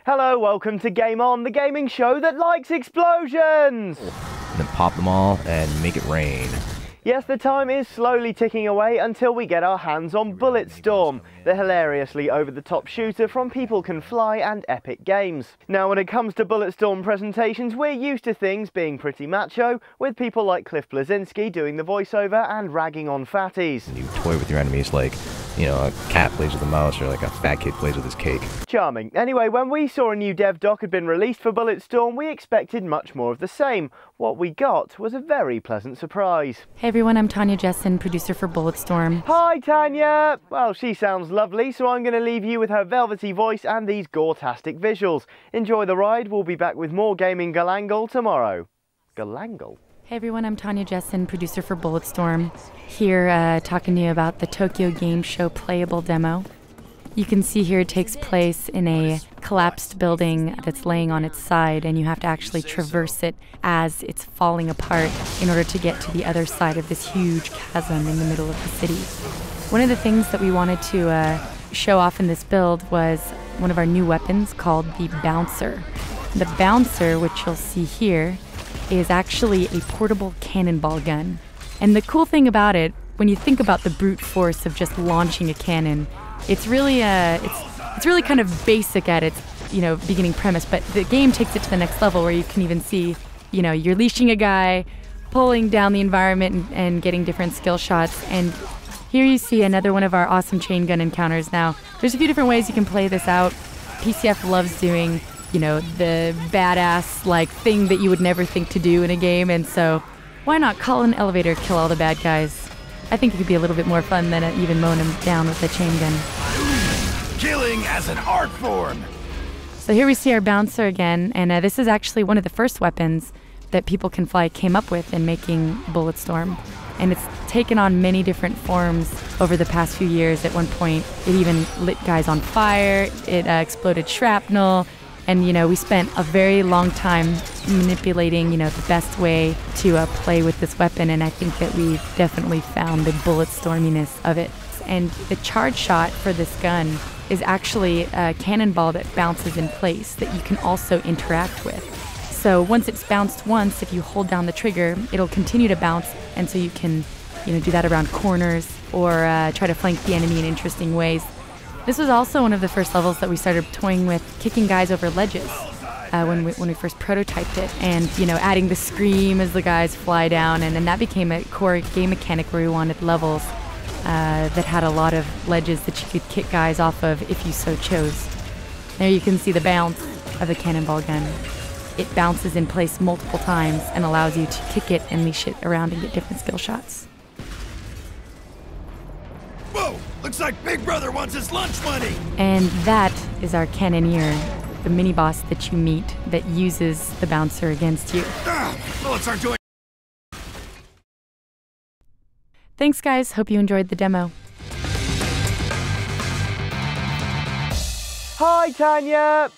Hello, welcome to Game On, the gaming show that likes explosions! And then pop them all and make it rain. Yes, the time is slowly ticking away until we get our hands on Bulletstorm, the hilariously over-the-top shooter from People Can Fly and Epic Games. Now, when it comes to Bulletstorm presentations, we're used to things being pretty macho, with people like Cliff Bleszinski doing the voiceover and ragging on fatties. You toy with your enemies like, you know, a cat plays with a mouse or like a fat kid plays with his cake. Charming. Anyway, when we saw a new dev doc had been released for Bulletstorm, we expected much more of the same. What we got was a very pleasant surprise. Hey everyone, I'm Tanya Jessen, producer for Bulletstorm. Hi Tanya! Well, she sounds lovely, so I'm going to leave you with her velvety voice and these gore-tastic visuals. Enjoy the ride, we'll be back with more gaming galangal tomorrow. Galangal? Hey everyone, I'm Tanya Jessen, producer for Bulletstorm. Here talking to you about the Tokyo Game Show playable demo. You can see here it takes place in a collapsed building that's laying on its side, and you have to actually traverse it as it's falling apart in order to get to the other side of this huge chasm in the middle of the city. One of the things that we wanted to show off in this build was one of our new weapons called the Bouncer. The Bouncer, which you'll see here, is actually a portable cannonball gun. And the cool thing about it, when you think about the brute force of just launching a cannon, it's really kind of basic at its, beginning premise, but the game takes it to the next level where you can even see, you're leashing a guy, pulling down the environment and getting different skill shots. And here you see another one of our awesome chain gun encounters. Now, there's a few different ways you can play this out. PCF loves doing, the badass thing that you would never think to do in a game, and so why not call an elevator, kill all the bad guys? I think it could be a little bit more fun than even mowing them down with a chain gun. Killing as an art form. So here we see our Bouncer again, and this is actually one of the first weapons that People Can Fly came up with in making Bulletstorm. And it's taken on many different forms over the past few years. At one point, it even lit guys on fire, it exploded shrapnel, and we spent a very long time manipulating, the best way to play with this weapon, and I think that we've definitely found the Bulletstorminess of it. And the charge shot for this gun is actually a cannonball that bounces in place that you can also interact with. So once it's bounced once, if you hold down the trigger, it'll continue to bounce, and so you can, do that around corners or try to flank the enemy in interesting ways. This was also one of the first levels that we started toying with kicking guys over ledges when we first prototyped it, and adding the scream as the guys fly down, and then that became a core game mechanic where we wanted levels that had a lot of ledges that you could kick guys off of if you so chose. There you can see the bounce of the cannonball gun. It bounces in place multiple times and allows you to kick it and leash it around and get different skill shots. Whoa! Looks like Big Brother wants his lunch money! And that is our Cannoneer, the mini-boss that you meet that uses the Bouncer against you. Bullets aren't doing. Thanks guys, hope you enjoyed the demo. Hi Tanya!